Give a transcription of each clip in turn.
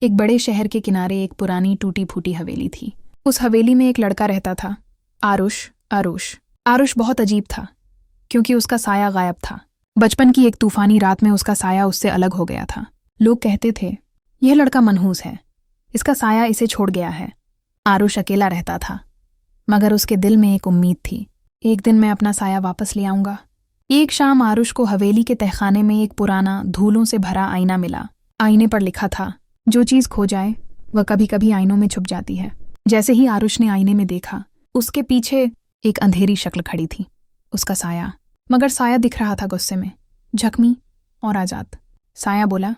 एक बड़े शहर के किनारे एक पुरानी टूटी फूटी हवेली थी। उस हवेली में एक लड़का रहता था, आरुष। आरुष बहुत अजीब था क्योंकि उसका साया गायब था। बचपन की एक तूफानी रात में उसका साया उससे अलग हो गया था। लोग कहते थे, यह लड़का मनहूस है, इसका साया इसे छोड़ गया है। आरुष अकेला रहता था, मगर उसके दिल में एक उम्मीद थी, एक दिन मैं अपना साया वापस ले आऊंगा। एक शाम आरुष को हवेली के तहखाने में एक पुराना धूलों से भरा आईना मिला। आईने पर लिखा था, जो चीज खो जाए वह कभी कभी आईनों में छुप जाती है। जैसे ही आरुष ने आईने में देखा, उसके पीछे एक अंधेरी शक्ल खड़ी थी, उसका साया। मगर साया दिख रहा था गुस्से में, जख्मी और आजाद। साया बोला,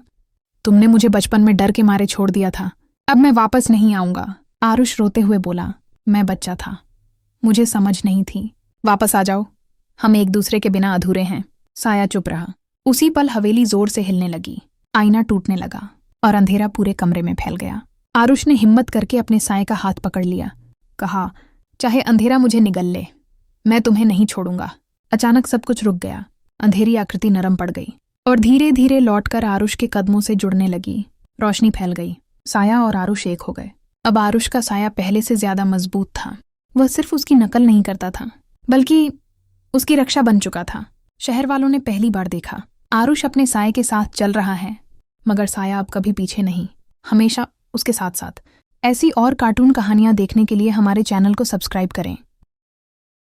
तुमने मुझे बचपन में डर के मारे छोड़ दिया था, अब मैं वापस नहीं आऊंगा। आरुष रोते हुए बोला, मैं बच्चा था, मुझे समझ नहीं थी, वापस आ जाओ, हम एक दूसरे के बिना अधूरे हैं। साया चुप रहा। उसी पल हवेली जोर से हिलने लगी, आईना टूटने लगा और अंधेरा पूरे कमरे में फैल गया। आरुष ने हिम्मत करके अपने साये का हाथ पकड़ लिया, कहा, चाहे अंधेरा मुझे निगल ले, मैं तुम्हें नहीं छोड़ूंगा। अचानक सब कुछ रुक गया, अंधेरी आकृति नरम पड़ गई और धीरे धीरे लौटकर आरुष के कदमों से जुड़ने लगी। रोशनी फैल गई, साया और आरुष एक हो गए। अब आरुष का साया पहले से ज्यादा मजबूत था। वह सिर्फ उसकी नकल नहीं करता था, बल्कि उसकी रक्षा बन चुका था। शहर वालों ने पहली बार देखा, आरुष अपने साये के साथ चल रहा है, मगर साया अब कभी पीछे नहीं, हमेशा उसके साथ साथ। ऐसी और कार्टून कहानियां देखने के लिए हमारे चैनल को सब्सक्राइब करें।